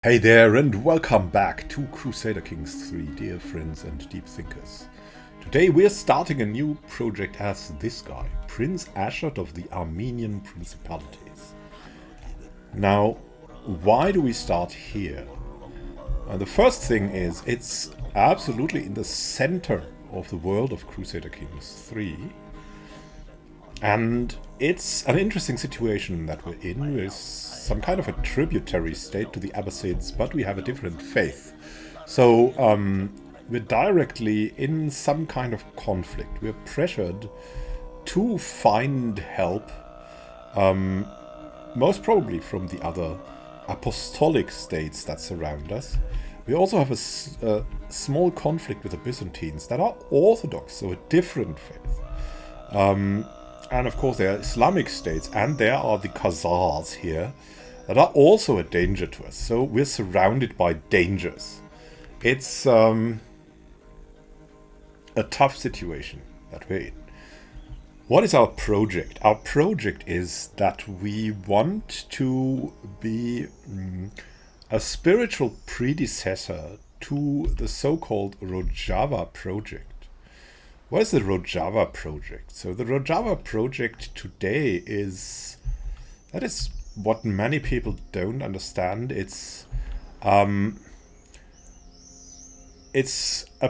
Hey there, and welcome back to Crusader Kings 3, dear friends and deep thinkers. Today we're starting a new project as this guy, Prince Ashot of the Armenian Principalities. Now, why do we start here? The first thing is, it's absolutely in the center of the world of Crusader Kings 3. And it's an interesting situation that we're in. We're some kind of a tributary state to the Abbasids, but we have a different faith. So we're directly in some kind of conflict. We're pressured to find help, most probably from the other apostolic states that surround us. We also have a small conflict with the Byzantines that are Orthodox, so a different faith. And of course there are Islamic states, and there are the Khazars here that are also a danger to us. So we're surrounded by dangers. It's a tough situation that we're in. What is our project? Our project is that we want to be a spiritual predecessor to the so-called Rojava project. What is the Rojava project? So the Rojava project today is what many people don't understand. It's a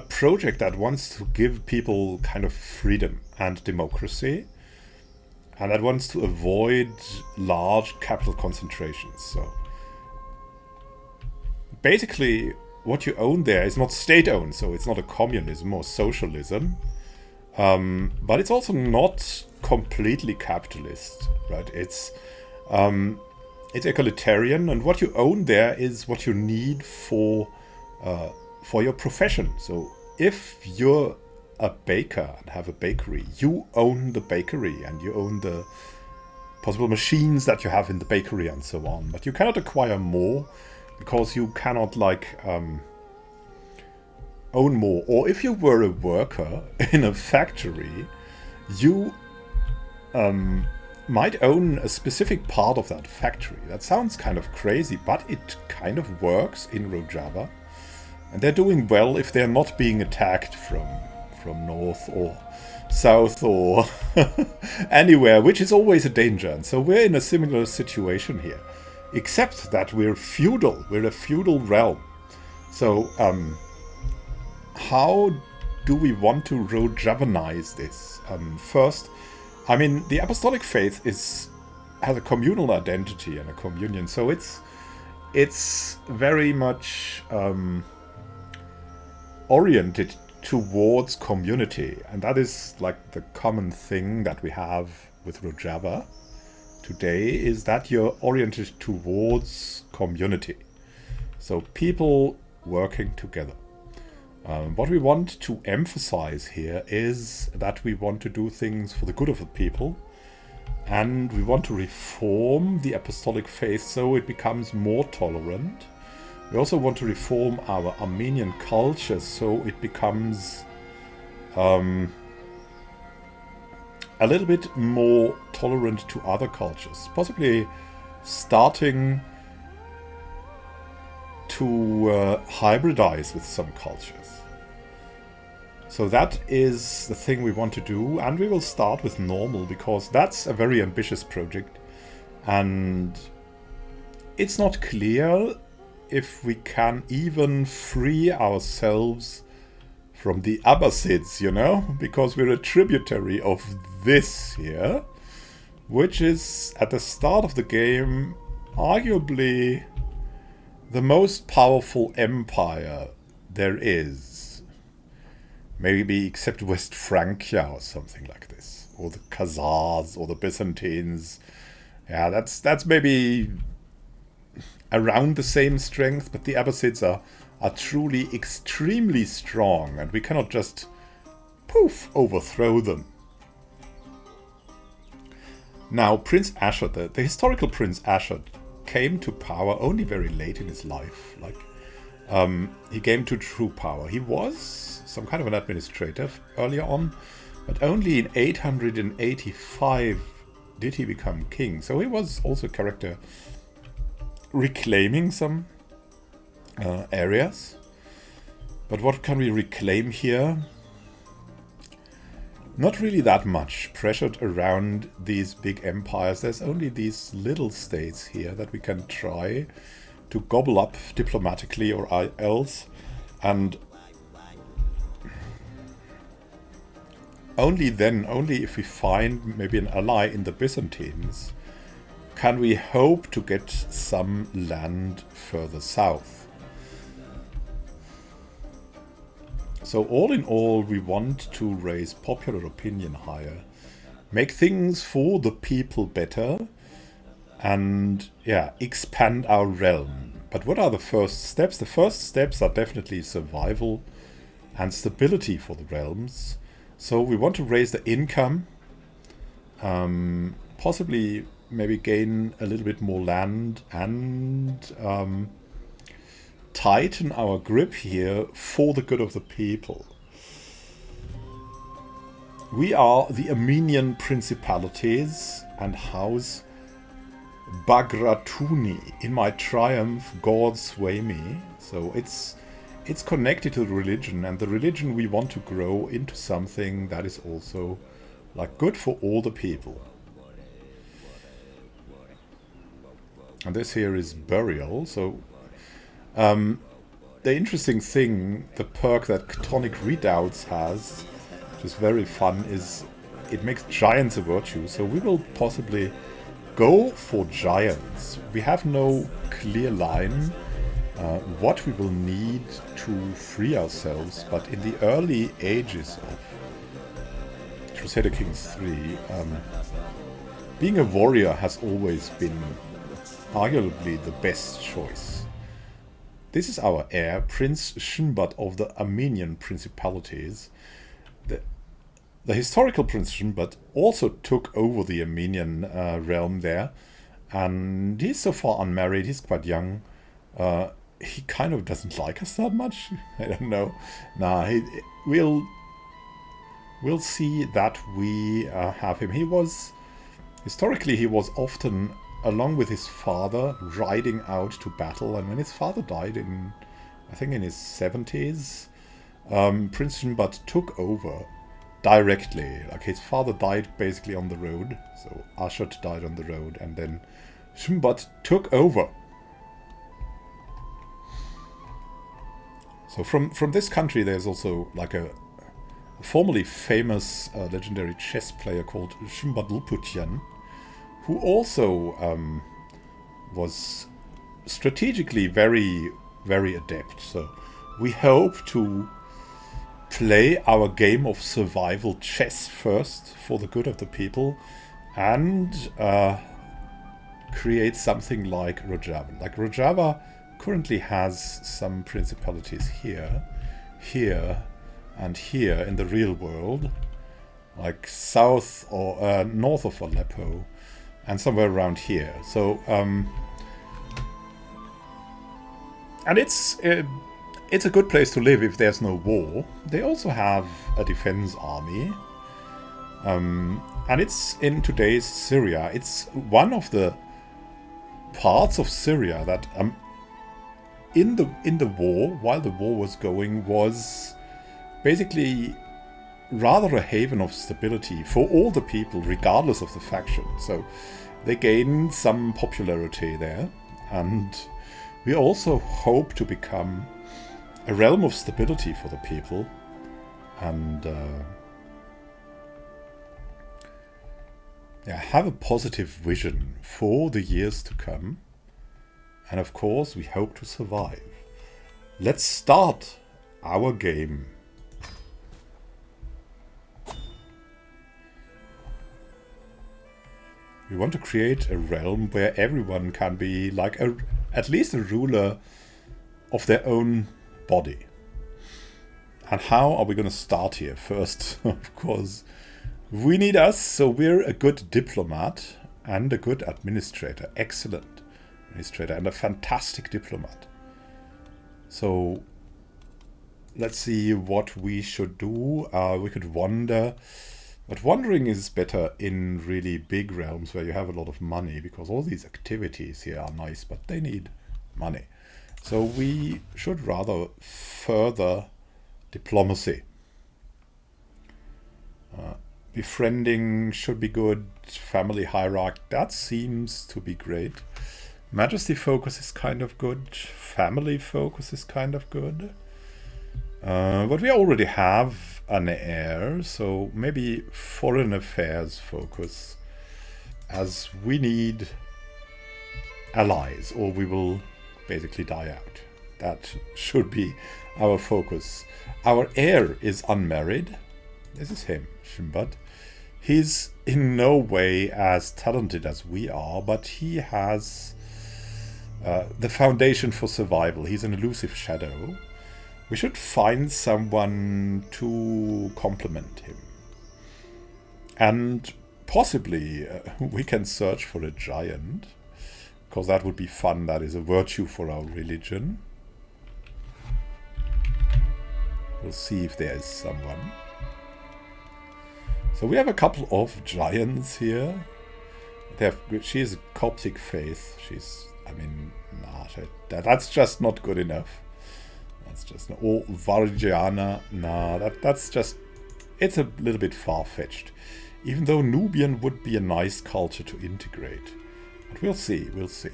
project that wants to give people kind of freedom and democracy, and that wants to avoid large capital concentrations. So basically what you own there is not state-owned, so it's not a communism or socialism. But it's also not completely capitalist, right? It's egalitarian, and what you own there is what you need for your profession. So if you're a baker and have a bakery, you own the bakery and you own the possible machines that you have in the bakery and so on. But you cannot acquire more because you cannot own more. Or if you were a worker in a factory, you might own a specific part of that factory. That sounds kind of crazy, but it kind of works in Rojava. And they're doing well if they're not being attacked from north or south or anywhere, which is always a danger. And so we're in a similar situation here, except that we're feudal. We're a feudal realm. So how do we want to Rojavanize this? First, I mean, the apostolic faith has a communal identity and a communion, so it's very much oriented towards community, and that is like the common thing that we have with Rojava today, is that you're oriented towards community. So people working together. What we want to emphasize here is that we want to do things for the good of the people, and we want to reform the apostolic faith so it becomes more tolerant. We also want to reform our Armenian culture so it becomes a little bit more tolerant to other cultures, possibly starting to hybridize with some cultures. So that is the thing we want to do, and we will start with normal because that's a very ambitious project, and it's not clear if we can even free ourselves from the Abbasids, you know, because we're a tributary of this here, which is at the start of the game arguably the most powerful empire there is. Maybe except West Francia or something like this. Or the Khazars or the Byzantines. Yeah, that's maybe around the same strength, but the Abbasids are truly extremely strong, and we cannot just poof overthrow them. Now, Prince Ashot, the historical Prince Ashot, came to power only very late in his life. He came to true power. He was some kind of an administrator earlier on, but only in 885 did he become king. So he was also a character reclaiming some areas. But what can we reclaim here? Not really that much. Pressured around these big empires, there's only these little states here that we can try to gobble up diplomatically or else, and only then, only if we find maybe an ally in the Byzantines, can we hope to get some land further south. So all in all, we want to raise popular opinion higher, make things for the people better, and yeah, expand our realm. But what are the first steps? The first steps are definitely survival and stability for the realms. So we want to raise the income, possibly maybe gain a little bit more land, and tighten our grip here for the good of the people. We are the Armenian principalities and house Bagratuni. In my triumph, God sway me. So it's connected to the religion, and the religion we want to grow into something that is also like good for all the people. And this here is burial. So the interesting thing, the perk that Chthonic Redoubts has, which is very fun, is it makes giants a virtue. So we will possibly go for giants. We have no clear line what we will need to free ourselves, but in the early ages of Crusader Kings 3, being a warrior has always been arguably the best choice. This is our heir, Prince Shumbat of the Armenian Principalities. The historical Prince Shumbat also took over the Armenian realm there, and he's so far unmarried, he's quite young. He kind of doesn't like us that much. I don't know. Nah, we'll see that we have him. Historically, he was often, along with his father, riding out to battle. And when his father died I think in his 70s, Prince Shumbat took over directly. Like, his father died basically on the road. So Ashot died on the road, and then Shumbat took over. So from this country, there's also like a formerly famous legendary chess player called Shumbat Luputian, who also was strategically very, very adept. So we hope to play our game of survival chess first for the good of the people, and create something like Rojavan. Like, Rojava currently has some principalities here, and here in the real world, like south or north of Aleppo, and somewhere around here. So, and it's a good place to live if there's no war. They also have a defense army, and it's in today's Syria. It's one of the parts of Syria that in the war, while the war was going, was basically rather a haven of stability for all the people, regardless of the faction. So they gained some popularity there, and we also hope to become a realm of stability for the people, and have a positive vision for the years to come. And of course, we hope to survive. Let's start our game. We want to create a realm where everyone can be like at least a ruler of their own body. And how are we going to start here? First, of course, we need us. So we're a good diplomat and a good administrator. Excellent administrator and a fantastic diplomat. So let's see what we should do. We could wander, but wandering is better in really big realms where you have a lot of money, because all these activities here are nice, but they need money. So we should rather further diplomacy. Befriending should be good. Family hierarchy, that seems to be great. Majesty focus is kind of good. Family focus is kind of good. But we already have an heir, so maybe foreign affairs focus, as we need allies or we will basically die out. That should be our focus. Our heir is unmarried. This is him, Shimbad. He's in no way as talented as we are, but he has the foundation for survival. He's an elusive shadow. We should find someone to complement him. And possibly we can search for a giant, because that would be fun. That is a virtue for our religion. We'll see if there is someone. So we have a couple of giants here. She is Coptic faith. She's, I mean, nah, that's just not good enough. That's just not. Or Vargiana, nah, that's just, it's a little bit far-fetched. Even though Nubian would be a nice culture to integrate. But we'll see, we'll see.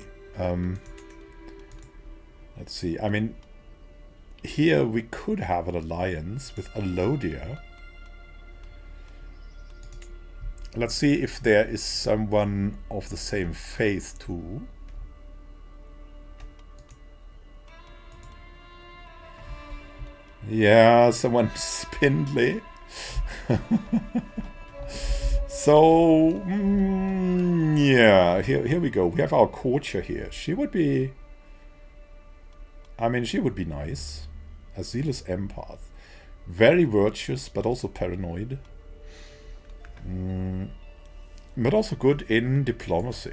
Let's see, I mean, here we could have an alliance with Alodia. Let's see if there is someone of the same faith too. Yeah, someone spindly. So, yeah, here we go. We have our courtier here. She would be... I mean, she would be nice. A zealous empath. Very virtuous, but also paranoid. But also good in diplomacy.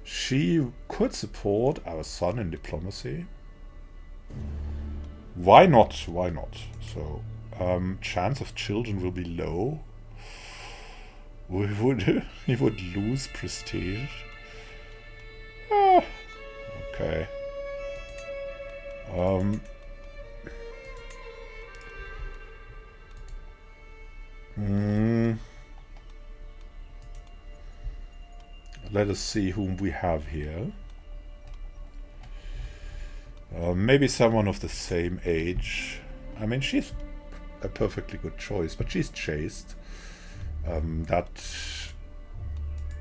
She could support our son in diplomacy. Why not? Why not? So, chance of children will be low. He would lose prestige. Ah, okay. Let us see whom we have here. Maybe someone of the same age. I mean, she's a perfectly good choice, but she's chaste.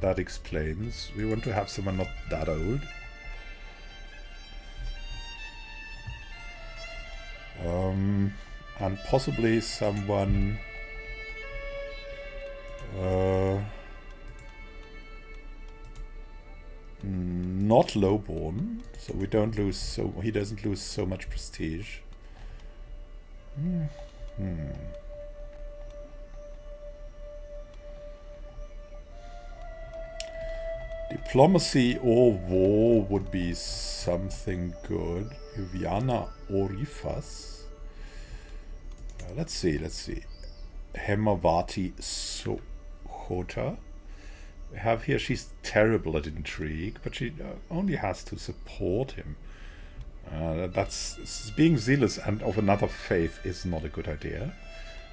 That explains. We want to have someone not that old. And possibly someone not lowborn, so we don't lose he doesn't lose so much prestige. Diplomacy or war would be something good. Viviana Orifas. Let's see. Hemavati Sohota. We have here, she's terrible at intrigue, but she only has to support him. That's being zealous and of another faith is not a good idea.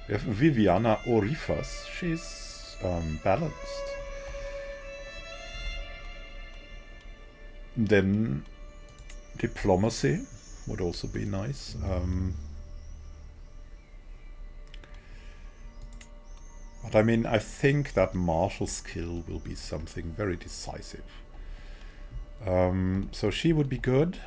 We have Viviana Orifas. She's balanced. Then diplomacy would also be nice. But I mean, I think that martial skill will be something very decisive. So she would be good.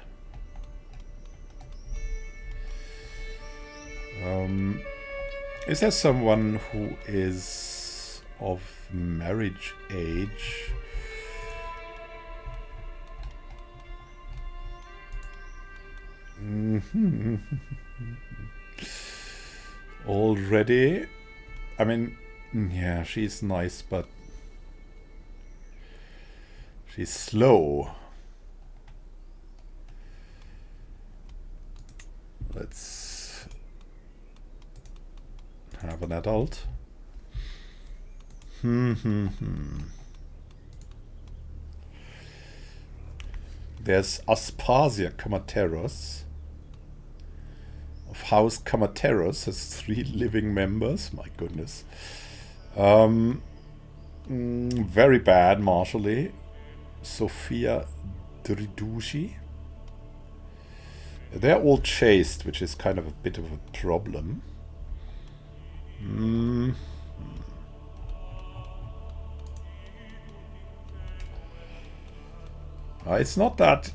Is there someone who is of marriage age? Already? I mean, yeah, she's nice, but she's slow. Let's have an adult. There There's Aspasia Kamateros. Of House Kamateros has 3 living members. My goodness. Very bad martially. Sophia Dridushi. They're all chaste, which is kind of a bit of a problem. It's not that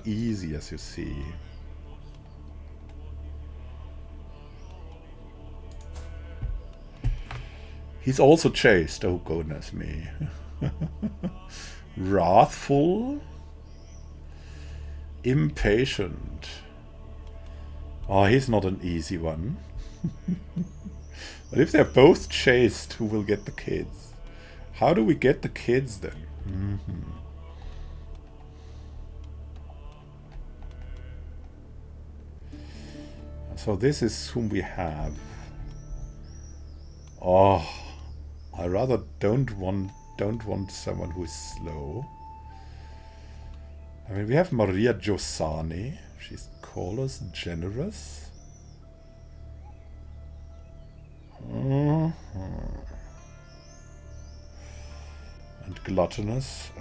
easy, as you see. He's also chaste. Oh goodness me. Wrathful. Impatient. Oh, he's not an easy one. But if they're both chaste, who will get the kids? How do we get the kids then? So this is whom we have. Oh, I rather don't want someone who is slow. I mean, we have Maria Giosani. She's callous, generous. And gluttonous.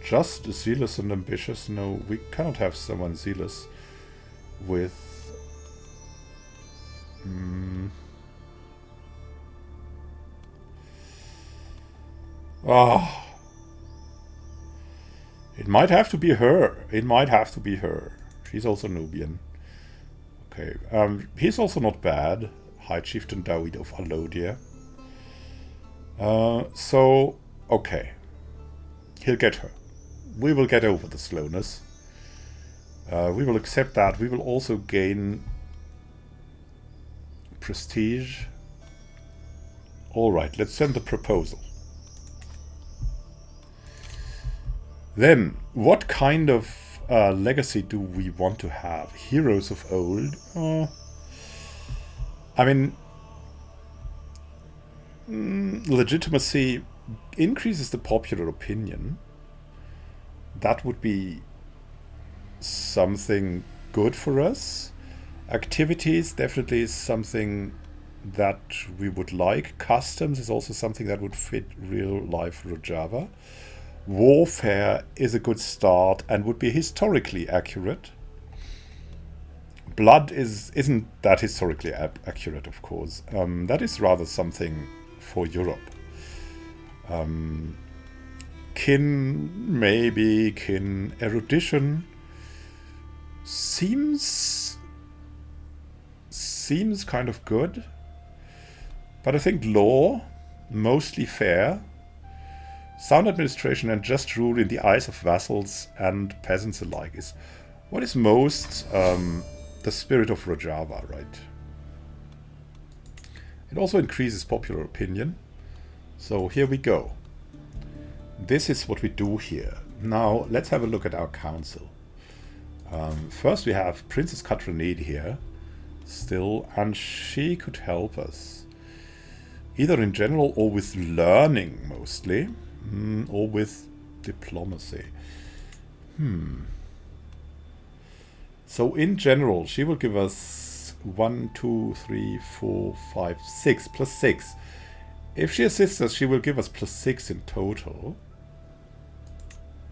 Just zealous and ambitious? No, we cannot have someone zealous with... It might have to be her. It might have to be her. She's also Nubian. Okay. He's also not bad. High Chieftain Dawid of Alodia. So, okay. He'll get her. We will get over the slowness. We will accept that. We will also gain prestige. Alright, let's send the proposal. Then, what kind of legacy do we want to have? Heroes of old? I mean, legitimacy increases the popular opinion. That would be something good for us. Activities definitely is something that we would like. Customs is also something that would fit real life Rojava. Warfare is a good start and would be historically accurate. Blood isn't that historically accurate, of course. That is rather something for Europe. Kin, maybe. Kin. Erudition seems kind of good. But I think law, mostly fair. Sound administration and just rule in the eyes of vassals and peasants alike is what is most the spirit of Rojava, right? It also increases popular opinion. So here we go. This is what we do here. Now let's have a look at our council. First we have Princess Katranid here still, and she could help us. Either in general or with learning mostly. Or with diplomacy. So in general, she will give us 1, 2, 3, 4, 5, 6, plus 6. If she assists us, she will give us plus 6 in total.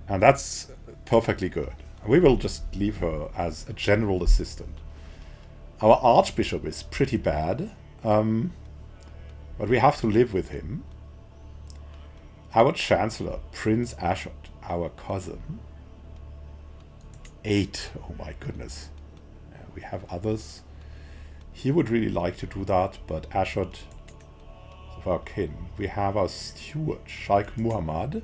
And that's perfectly good. We will just leave her as a general assistant. Our Archbishop is pretty bad. But we have to live with him. Our Chancellor, Prince Ashot, our cousin. 8. Oh my goodness. We have others. He would really like to do that, but Ashot is of our kin. We have our steward, Sheikh Muhammad.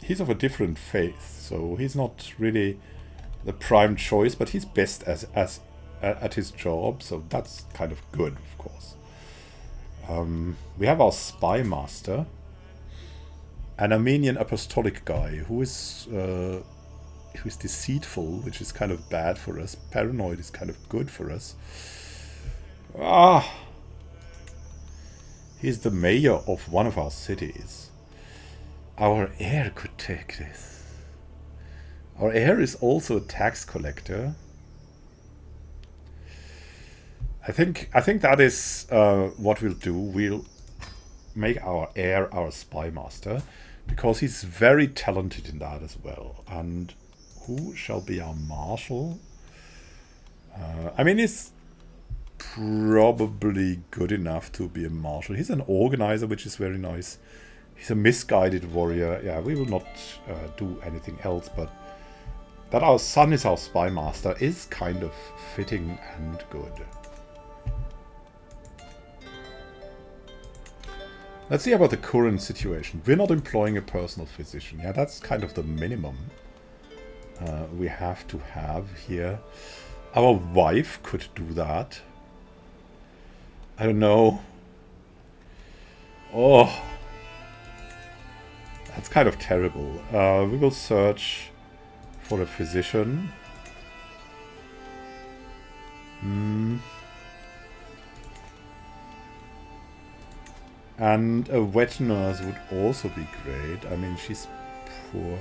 He's of a different faith, so he's not really the prime choice, but he's best at his job, so that's kind of good, of course. We have our spy master, an Armenian apostolic guy who is deceitful, which is kind of bad for us. Paranoid is kind of good for us. Ah! He's the mayor of one of our cities. Our heir could take this. Our heir is also a tax collector. I think that is what we'll do. We'll make our heir our spy master, because he's very talented in that as well. And who shall be our marshal? I mean, he's probably good enough to be a marshal. He's an organizer, which is very nice. He's a misguided warrior. Yeah, we will not do anything else, but that our son is our spy master is kind of fitting and good. Let's see about the current situation. We're not employing a personal physician. Yeah, that's kind of the minimum we have to have here. Our wife could do that. I don't know. Oh, that's kind of terrible. We will search for a physician. And a wet nurse would also be great. I mean, she's poor.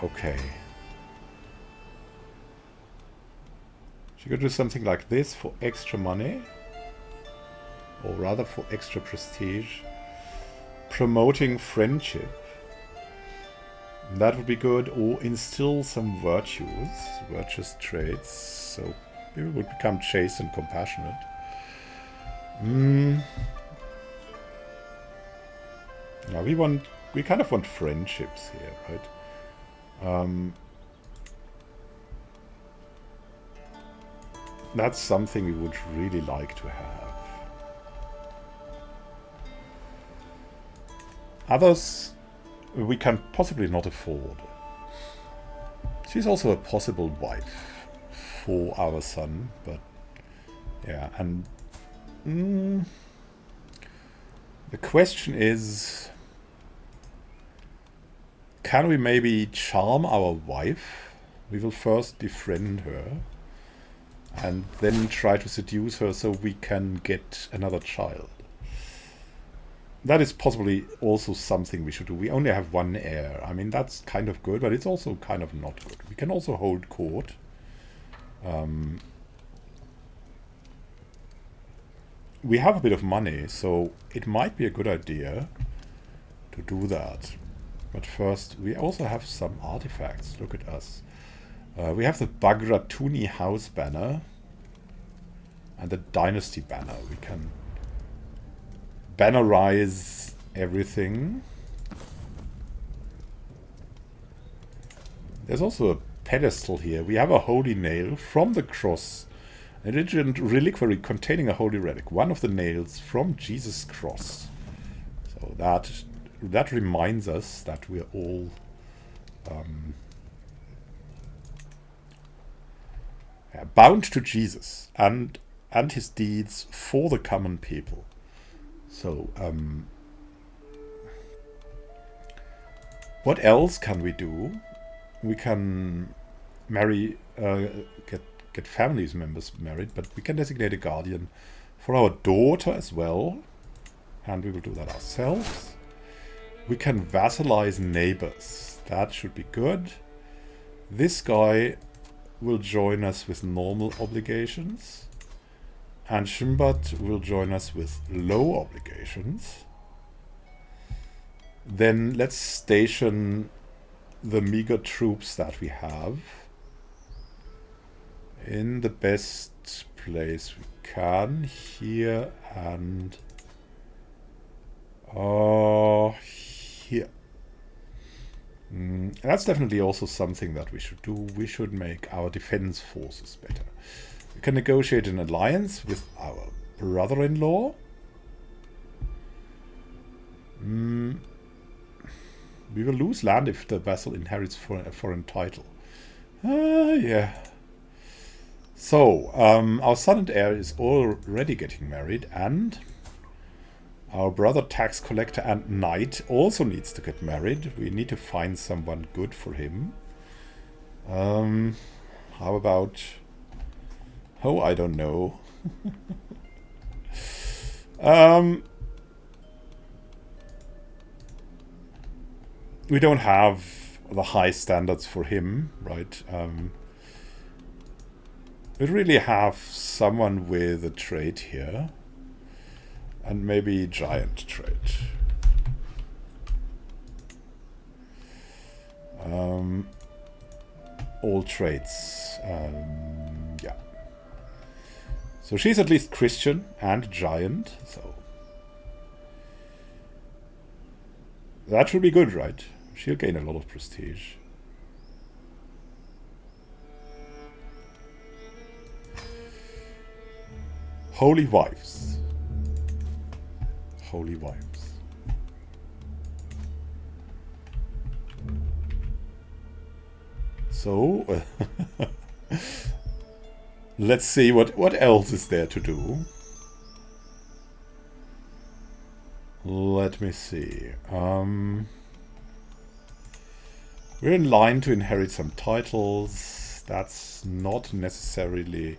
Okay. She could do something like this for extra money. Or rather for extra prestige. Promoting friendship. That would be good. Or instill some virtuous traits. So people would become chaste and compassionate. Now we kind of want friendships here, right? That's something we would really like to have. Others we can possibly not afford. She's also a possible wife for our son, but yeah, and the question is, can we maybe charm our wife? We will first befriend her and then try to seduce her so we can get another child. That is possibly also something we should do. We only have one heir. I mean, that's kind of good, but it's also kind of not good. We can also hold court. We have a bit of money, so it might be a good idea to do that. But first, we also have some artifacts. Look at us. We have the Bagratuni house banner and the dynasty banner. We can bannerize everything. There's also a pedestal here. We have a holy nail from the cross. An ancient reliquary containing a holy relic. One of the nails from Jesus' cross. So that reminds us that we're all bound to Jesus and his deeds for the common people. So, what else can we do? We can marry, get families members married, but we can designate a guardian for our daughter as well, and we will do that ourselves. We can vassalize neighbors. That should be good. This guy will join us with normal obligations. And Shimbat will join us with low obligations. Then let's station the meager troops that we have in the best place we can. Here and here. That's definitely also something that we should do. We should make our defense forces better. We can negotiate an alliance with our brother-in-law. We will lose land if the vassal inherits a foreign title. Yeah. So, our son and heir is already getting married, and Our brother tax collector and knight also needs to get married. We need to find someone good for him. How about... Oh, I don't know. We don't have the high standards for him, right? We really have someone with a trait here. And maybe giant trait. All traits. Yeah. So she's at least Christian and giant, so that should be good, right? She'll gain a lot of prestige. Holy wives. Holy wives. So let's see what else is there to do. Let me see. We're in line to inherit some titles. That's not necessarily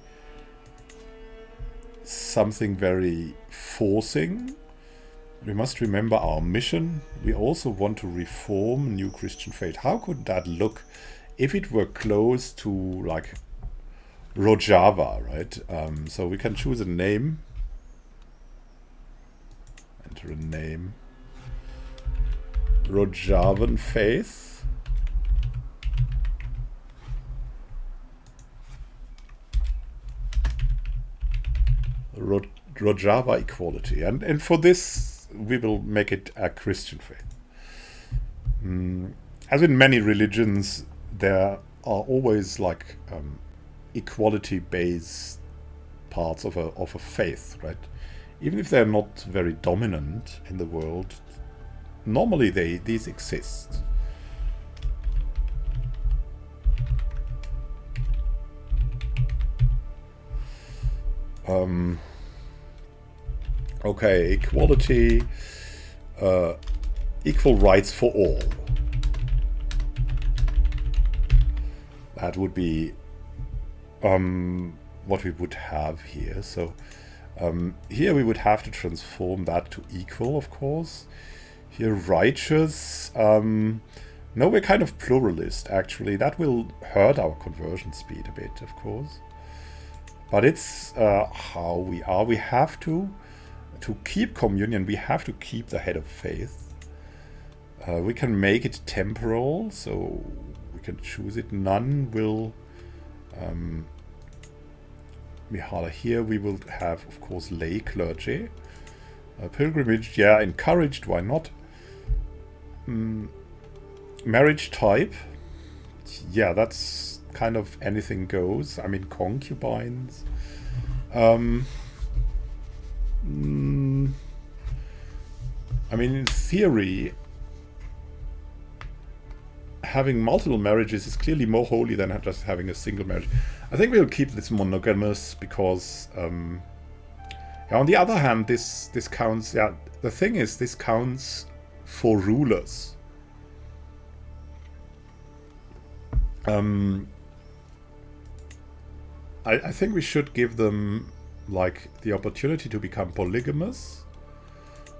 something very forcing. We must remember our mission. We also want to reform New Christian Faith. How could that look if it were close to, like, Rojava, right? So we can choose a name. Enter a name. Rojavan Faith. Rojava Equality. And for this, we will make it a Christian faith. As in many religions, there are always, like, equality-based parts of a faith, right? Even if they're not very dominant in the world, normally these exist. Okay, equality, equal rights for all. That would be what we would have here. So here we would have to transform that to equal, of course. Here, righteous. No, we're kind of pluralist, actually. That will hurt our conversion speed a bit, of course. But it's how we are. We have to keep communion, we have to keep the head of faith. We can make it temporal, so we can choose it. None will be harder. Here we will have, of course, lay clergy. Pilgrimage, yeah, encouraged, why not? Marriage type, yeah, that's kind of anything goes. I mean, concubines. I mean, in theory, having multiple marriages is clearly more holy than just having a single marriage. I think we'll keep this monogamous because, yeah, on the other hand, this counts. Yeah, the thing is, this counts for rulers. I think we should give them, like, the opportunity to become polygamous,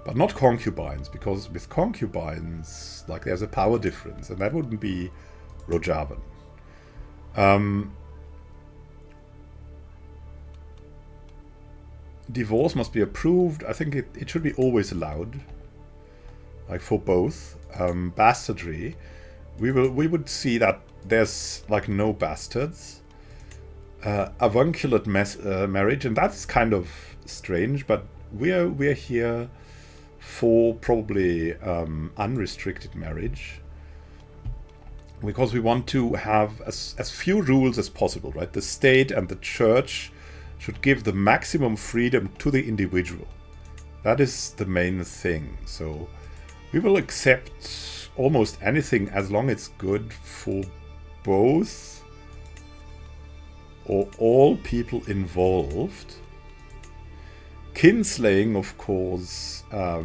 but not concubines, because with concubines, like, there's a power difference, and that wouldn't be Rojavan. Divorce must be approved. I think it should be always allowed, like, for both. Bastardry, we would see that there's, like, no bastards. Avunculate marriage, and that's kind of strange, but we're here for probably unrestricted marriage, because we want to have as few rules as possible, right? The state and the church should give the maximum freedom to the individual. That is the main thing. So we will accept almost anything as long as it's good for both or all people involved. Kinslaying, of course. Yeah,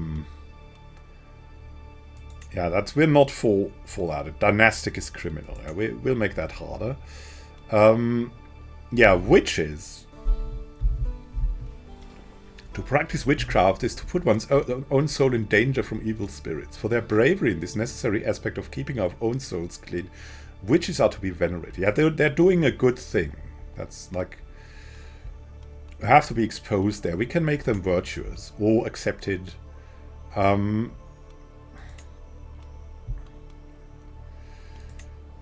we're not for that. Dynastic is criminal. Yeah, we'll make that harder. Yeah, witches. To practice witchcraft is to put one's own soul in danger from evil spirits. For their bravery in this necessary aspect of keeping our own souls clean, witches are to be venerated. Yeah, they're doing a good thing. That's like... have to be exposed there. We can make them virtuous or accepted. I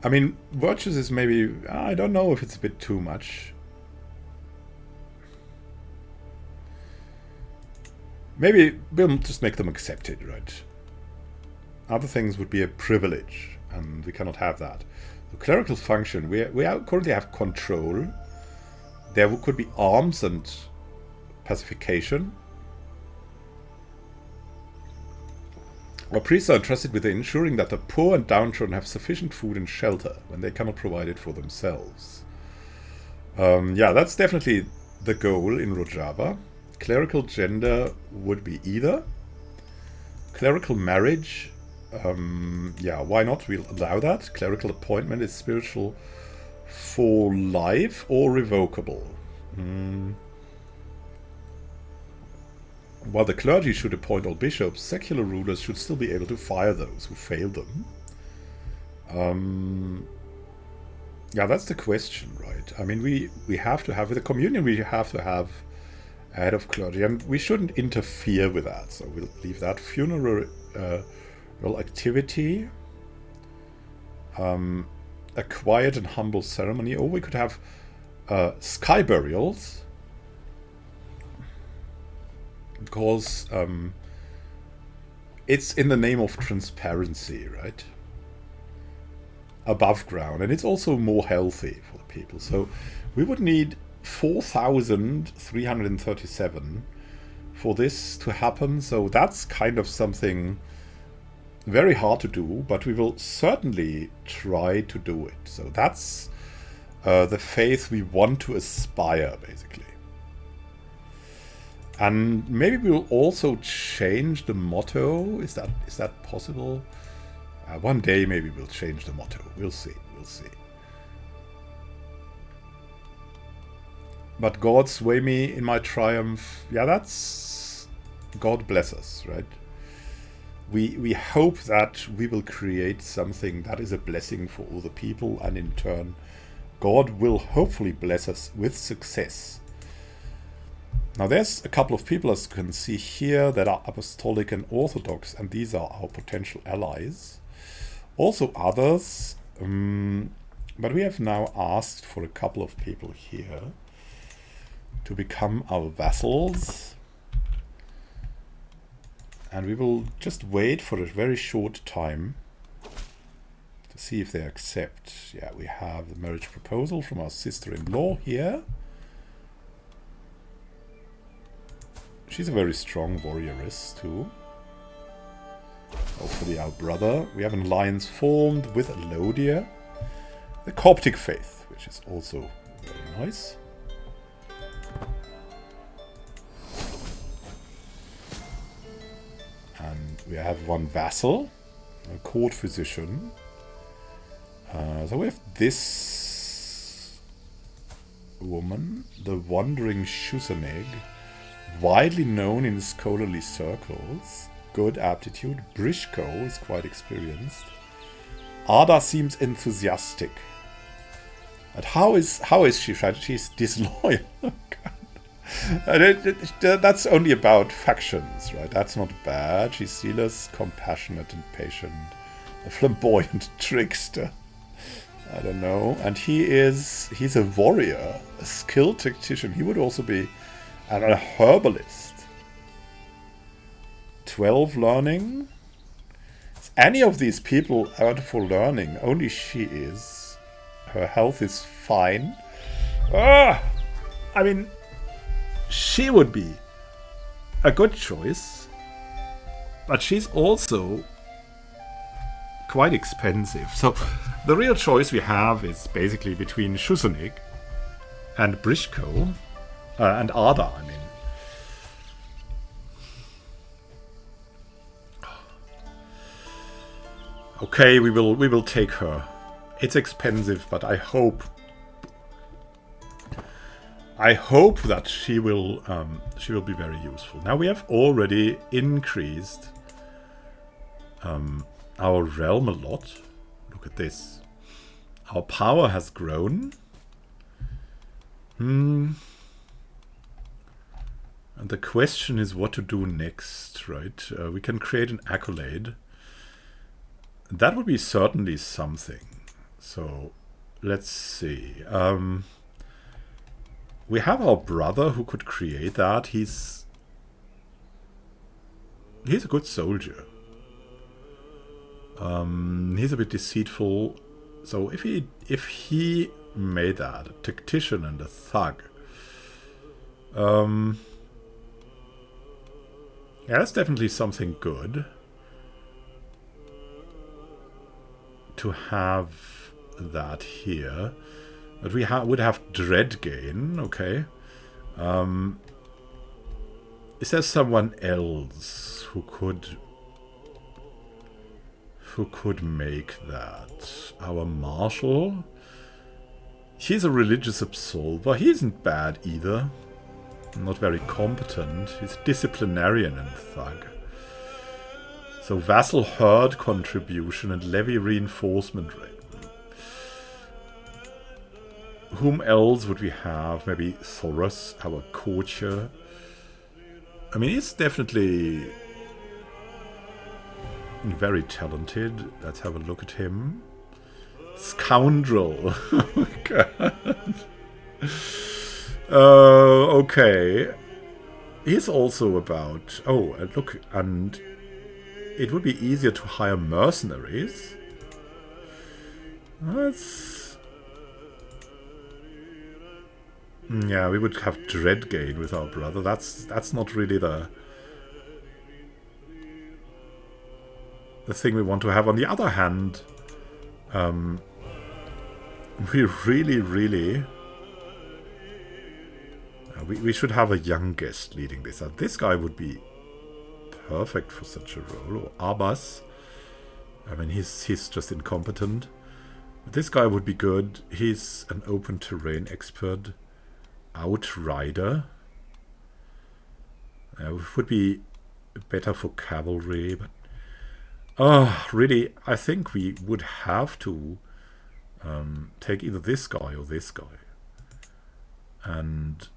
mean, virtuous is maybe... I don't know if it's a bit too much. Maybe we'll just make them accepted, right? Other things would be a privilege, and we cannot have that. The clerical function, we currently have control. There could be arms and pacification. Our priests are entrusted with ensuring that the poor and downtrodden have sufficient food and shelter when they cannot provide it for themselves. Yeah, that's definitely the goal in Rojava. Clerical gender would be either. Clerical marriage, yeah, why not? We'll allow that. Clerical appointment is spiritual for life or revocable. While the clergy should appoint all bishops, secular rulers should still be able to fire those who fail them. Yeah, that's the question, right? I mean, we have to have, with the communion, we have to have a head of clergy, and we shouldn't interfere with that, so we'll leave that. Funeral activity, a quiet and humble ceremony, or we could have sky burials, because it's in the name of transparency, right? Above ground, and it's also more healthy for the people. So we would need 4,337 for this to happen. So that's kind of something very hard to do, but we will certainly try to do it. So that's the faith we want to aspire, basically. And maybe we'll also change the motto. Is that possible? One day maybe we'll change the motto. We'll see. We'll see. But God sway me in my triumph. Yeah, that's... God bless us, right? We hope that we will create something that is a blessing for all the people, and in turn, God will hopefully bless us with success. Now there's a couple of people, as you can see here, that are apostolic and orthodox, and these are our potential allies. Also others, but we have now asked for a couple of people here to become our vassals. And we will just wait for a very short time to see if they accept. Yeah, we have the marriage proposal from our sister-in-law here. She's a very strong warrioress too. Hopefully our brother. We have an alliance formed with Alodia, the Coptic faith, which is also very nice. And we have one vassal, a court physician. So we have this woman, the Wandering Shusaneg, widely known in scholarly circles. Good aptitude. Brishko is quite experienced. Ada seems enthusiastic. But how is she? She's disloyal. Oh, God. That's only about factions, right? That's not bad. She's zealous, compassionate, and patient. A flamboyant trickster. I don't know. And he's a warrior, a skilled tactician. He would also be a herbalist. 12 learning. Is any of these people out for learning? Only she is. Her health is fine. I mean, she would be a good choice, but she's also quite expensive. So the real choice we have is basically between Shusanik and Brishko and Ada, I mean. Okay, we will take her. It's expensive, but I hope that she will be very useful. Now we have already increased our realm a lot. Look at this. Our power has grown. And the question is what to do next, right? We can create an accolade. That would be certainly something. So let's see. We have our brother who could create that. He's a good soldier. He's a bit deceitful. So if he made that, a tactician and a thug, yeah, that's definitely something good to have that here. But we would have dread gain, okay. Is there someone else who could make that? Our marshal? He's a religious absolver. He isn't bad either. Not very competent. He's disciplinarian and thug. So vassal herd contribution and levy reinforcement rate. Whom else would we have? Maybe Thoros, our courtier. I mean, he's definitely very talented. Let's have a look at him. Scoundrel. Oh, God. Okay. He's also about... Oh, look, and it would be easier to hire mercenaries. That's... Yeah, we would have dread gain with our brother. That's not really the thing we want to have. On the other hand, we really we should have a young guest leading this. This guy would be perfect for such a role. Or Abbas. I mean, he's just incompetent. But this guy would be good. He's an open terrain expert. Outrider. Would be better for cavalry, but really, I think we would have to take either this guy or this guy. And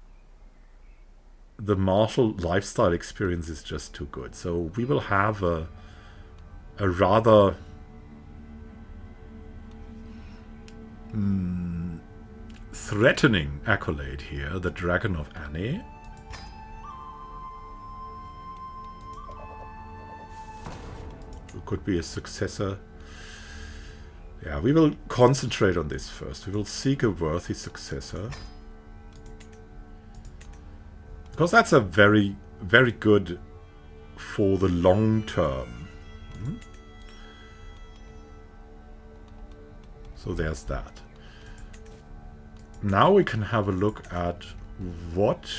the martial lifestyle experience is just too good. So we will have a rather threatening accolade here, the Dragon of Annie. Who could be a successor. Yeah, we will concentrate on this first. We will seek a worthy successor. Because that's a very, very good for the long term. So there's that. Now we can have a look at what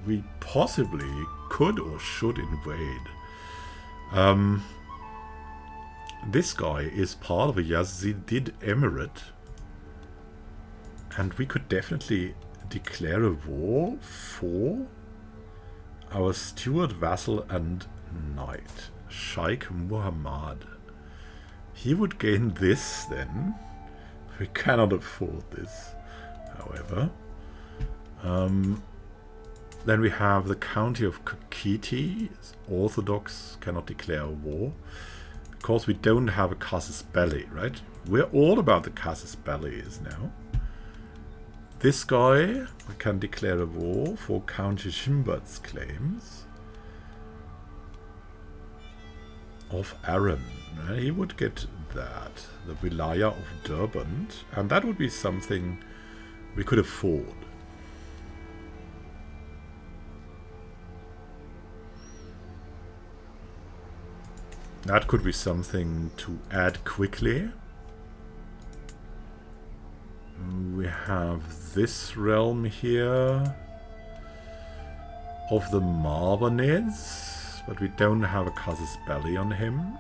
we possibly could or should invade. This guy is part of a Yazidid emirate, and we could definitely declare a war for our steward, vassal and knight, Sheikh Muhammad. He would gain this then. We cannot afford this, however. Then we have the county of Kakiti. Orthodox, cannot declare a war. Of course, we don't have a casus belli, right? We're all about the casus belli now. This guy, we can declare a war for County Shimbat's claims. Of Aaron. He would get that. The Wilaya of Derbent. And that would be something we could afford. That could be something to add quickly. We have this realm here of the Marvanids, but we don't have a casus belli on him.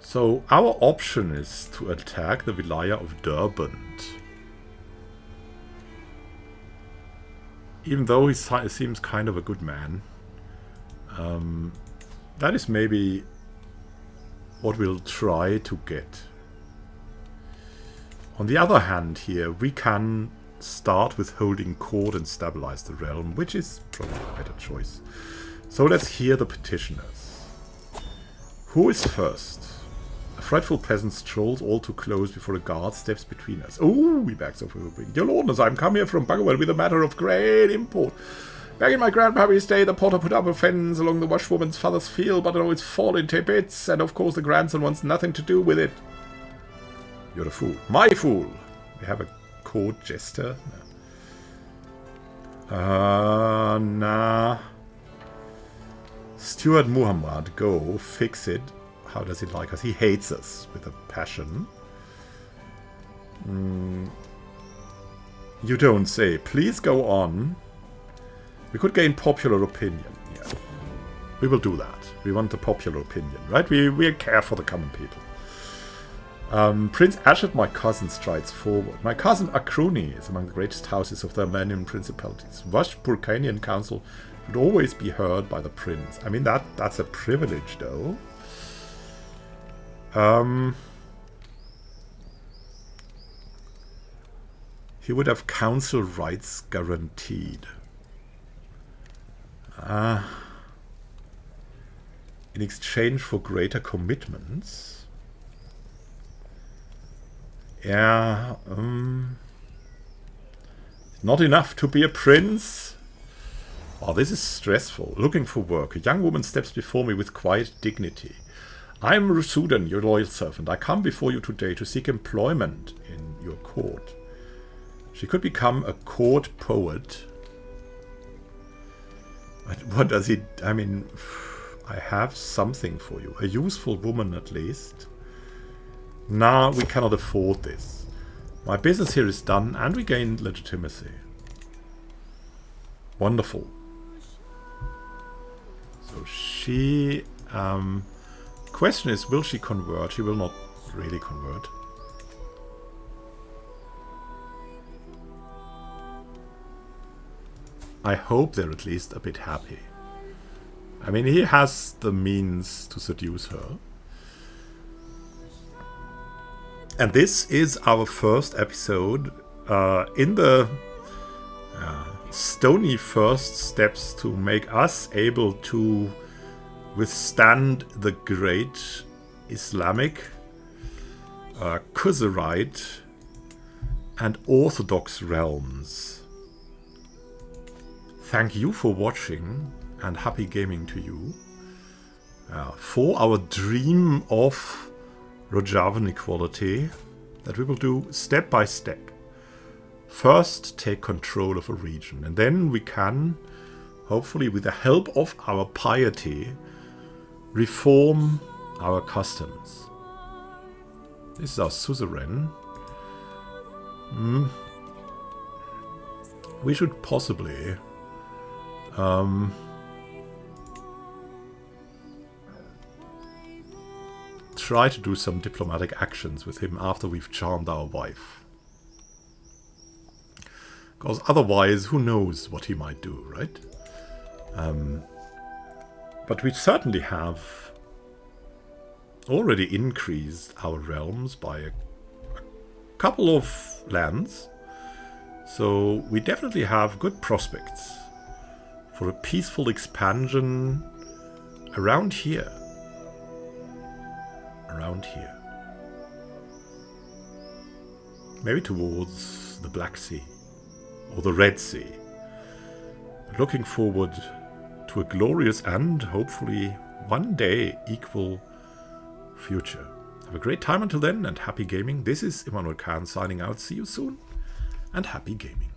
So our option is to attack the Wilaya of Derbent. Even though he seems kind of a good man. That is maybe what we'll try to get. On the other hand here, we can start with holding court and stabilize the realm, which is probably a better choice. So let's hear the petitioners. Who is first? A frightful peasant strolls all too close before a guard steps between us. Oh, he backs off with a wing. Your lordness, I'm come here from Buggerwell with a matter of great import. Back in my grandpappy's day, the potter put up a fence along the washwoman's father's field, but now it's fallen to bits, and of course the grandson wants nothing to do with it. You're a fool. My fool! We have a court jester? No. Nah. Stuart Muhammad, go, fix it. How does he like us? He hates us with a passion. You don't say. Please go on. We could gain popular opinion. Yeah. We will do that. We want the popular opinion, right? We care for the common people. Prince Ashad, my cousin, strides forward. My cousin Akruni is among the greatest houses of the Armenian principalities. Vash Purkanian council should always be heard by the prince. I mean, that's a privilege, though. He would have council rights guaranteed. In exchange for greater commitments. Yeah, not enough to be a prince. Oh, this is stressful. Looking for work. A young woman steps before me with quiet dignity. I am Rusudan, your loyal servant. I come before you today to seek employment in your court. She could become a court poet. What does he... I mean, I have something for you. A useful woman, at least. Nah, we cannot afford this. My business here is done, and we gained legitimacy. Wonderful. So she... question is, will she convert? She will not really convert. I hope they're at least a bit happy. I mean, he has the means to seduce her. And this is our first episode in the stony first steps to make us able to withstand the great Islamic, Khazarite and Orthodox realms. Thank you for watching and happy gaming to you. For our dream of Rojavan equality that we will do step by step. First, take control of a region, and then we can, hopefully with the help of our piety, reform our customs. This is our suzerain. We should possibly try to do some diplomatic actions with him after we've charmed our wife. Because otherwise, who knows what he might do, right? But we certainly have already increased our realms by a couple of lands. So we definitely have good prospects for a peaceful expansion around here. Around here. Maybe towards the Black Sea or the Red Sea. Looking forward to a glorious and hopefully one day equal future. Have a great time until then and happy gaming. This is Immanuel Khan signing out. See you soon and happy gaming.